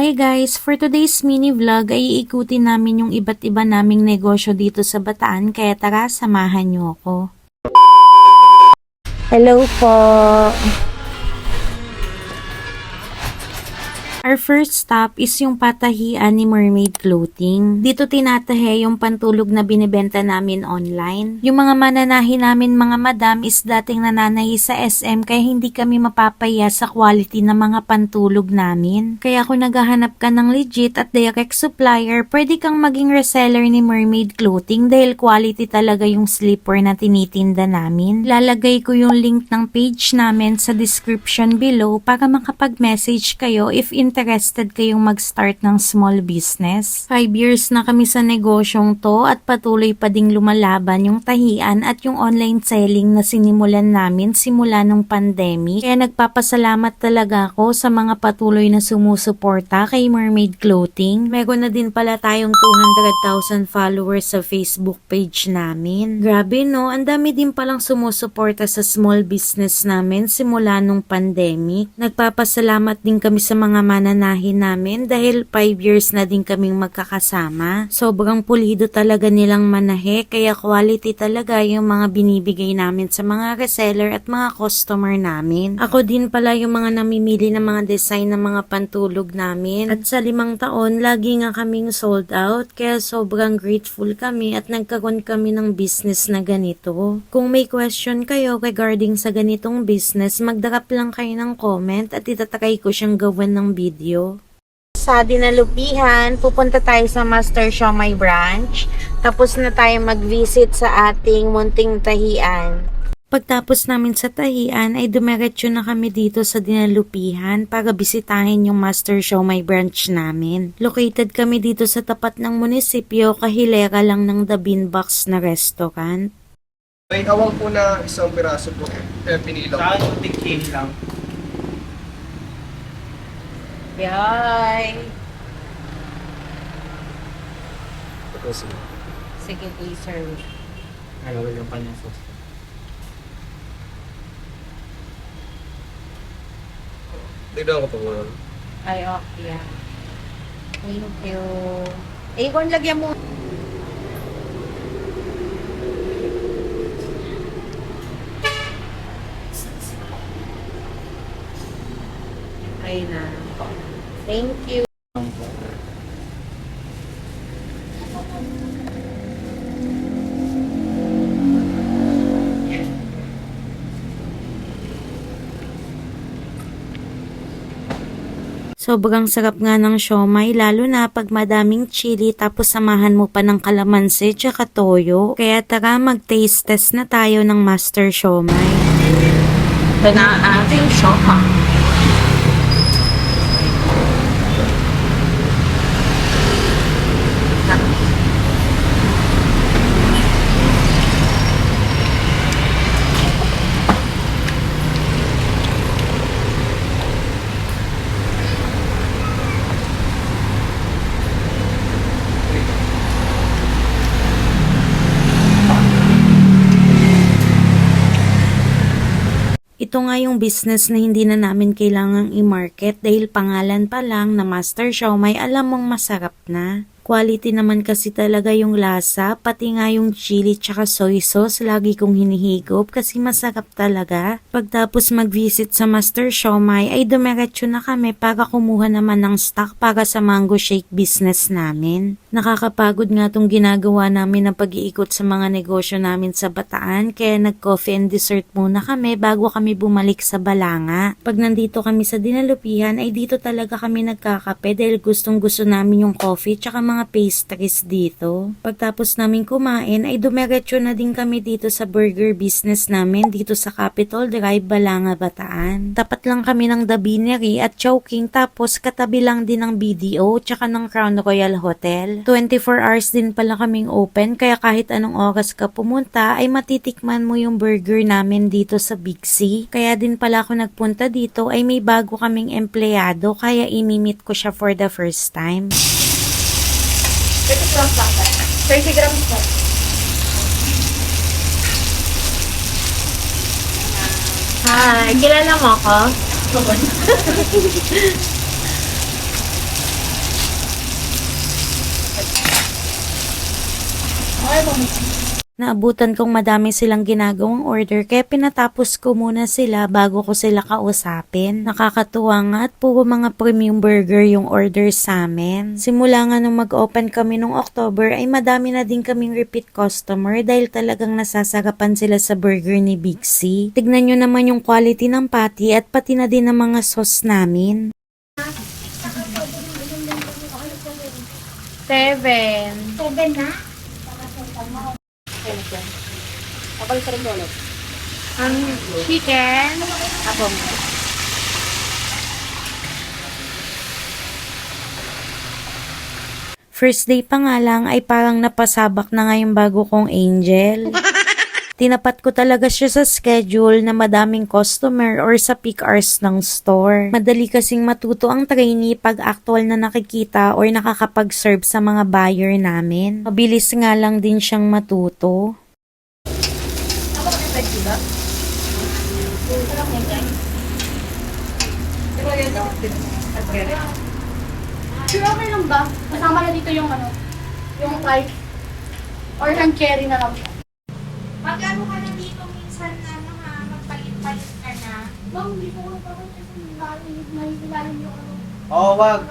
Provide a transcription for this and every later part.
Hi guys! For today's mini vlog ay iikutin namin yung iba't iba naming negosyo dito sa Bataan kaya tara samahan niyo ako. Hello po! Our first stop is yung patahian ni Mermaid Clothing. Dito tinatahi yung pantulog na binibenta namin online. Yung mga mananahi namin mga madam is dating nananahi sa SM kaya hindi kami mapapaya sa quality ng mga pantulog namin. Kaya kung naghahanap ka ng legit at direct supplier, pwede kang maging reseller ni Mermaid Clothing dahil quality talaga yung slipper na tinitinda namin. Lalagay ko yung link ng page namin sa description below para makapag-message kayo if interested kayong mag-start ng small business. 5 years na kami sa negosyong to at patuloy pa ding lumalaban yung tahian at yung online selling na sinimulan namin simula nung pandemic. Kaya nagpapasalamat talaga ako sa mga patuloy na sumusuporta kay Mermaid Clothing. Meron na din pala tayong 200,000 followers sa Facebook page namin. Grabe no, ang dami din palang sumusuporta sa small business namin simula nung pandemic. Nagpapasalamat din kami sa mga mananahin namin dahil 5 years na din kaming magkakasama. Sobrang pulido talaga nilang manahe kaya quality talaga yung mga binibigay namin sa mga reseller at mga customer namin. Ako din pala yung mga namimili ng mga design ng mga pantulog namin at sa 5 taon lagi nga kaming sold out kaya sobrang grateful kami at nagkaroon kami ng business na ganito. Kung may question kayo regarding sa ganitong business, magdarap lang kayo ng comment at itatry ko siyang gawin ng video. Sa Dinalupihan, pupunta tayo sa Master Siomai branch. Tapos na tayo mag-visit sa ating munting tahian. Pagtapos namin sa tahian ay dumiretso na kami dito sa Dinalupihan para bisitahin yung Master Siomai branch namin. Located kami dito sa tapat ng munisipyo, kahilera lang ng The Bean Box na restaurant. May awang po na isang piraso po. Pinilang. Saan yung tikim lang? Yay! Tapos, Sige, please, sir. Ayaw yung kanyang sauce. tignan ko po muna. Ay, okay. Thank you. Eh, kung lagyan mo. Ay na. Thank you. Sobrang sarap nga ng siomai, lalo na pag madaming chili tapos samahan mo pa ng kalamansi tsaka toyo. Kaya tara mag-taste test na tayo ng Master Siomai. Ito na ang ating siomai. Ito nga yung business na hindi na namin kailangang i-market dahil pangalan pa lang na Master Siomai, alam mong masarap na. Quality naman kasi talaga yung lasa, pati nga yung chili tsaka soy sauce lagi kong hinihigop kasi masarap talaga. Pagtapos mag-visit sa Master Siomai ay dumiretso na kami para kumuha naman ng stock para sa mango shake business namin. Nakakapagod nga tong ginagawa namin ng pag-iikot sa mga negosyo namin sa Bataan kaya nag-coffee and dessert muna kami bago kami bumalik sa Balanga. Pag nandito kami sa Dinalupihan ay dito talaga kami nagkakape dahil gustong gusto namin yung coffee tsaka mga pastries dito. Pagtapos namin kumain ay dumiretso na din kami dito sa burger business namin dito sa Capitol Drive, Balanga, Bataan. Tapat lang kami ng The Beanery at Chowking tapos katabi lang din ng BDO tsaka ng Crown Royal Hotel. 24 hours din pala kaming open kaya kahit anong oras ka pumunta ay matitikman mo yung burger namin dito sa Big C. Kaya din pala ako nagpunta dito ay may bago kaming empleyado kaya imimit ko siya for the first time. 30 grams lang. 30 grams po. Hi, kilala mo ako? Naabutan kong madami silang ginagawang order kaya pinatapos ko muna sila bago ko sila kausapin. Nakakatuwa nga at puro mga premium burger yung order sa amin. Simula nga nung mag-open kami nung October ay madami na din kaming repeat customer dahil talagang nasasarapan sila sa burger ni Big C. Tignan nyo naman yung quality ng patty at pati na din ng mga sauce namin. 7. Ang chicken. First day pa nga lang ay parang napasabak na nga yung bago kong angel. Tinapat ko talaga siya sa schedule na madaming customer or sa peak hours ng store. Madali kasing matuto ang trainee pag actual na nakikita or nakakapag-serve sa mga buyer namin. Mabilis nga lang din siyang matuto. Sure, okay lang ba? Kasama na dito yung ano, yung like, or yung cherry na lang. Magano ka na dito minsan na mga magpalit-palit ka na? Ma'am, hindi ko pa kasi ilalim yung ano. Oo, wag.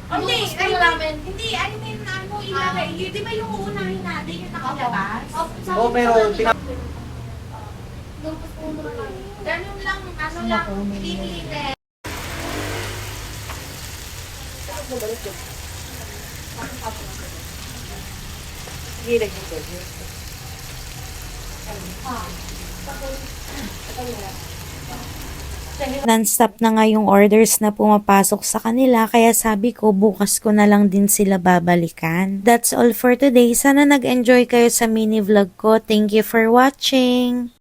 Hindi, gusto I mean, namin. hindi, I mean, ano, ilagay. Yun, di ba yung uunahin natin, yung nakalabas? Oo, pero Ganun lang, ano lang, limited. Non-stop na nga yung orders na pumapasok sa kanila kaya sabi ko bukas ko na lang din sila babalikan. That's all for today. Sana nag-enjoy kayo sa mini vlog ko. Thank you for watching!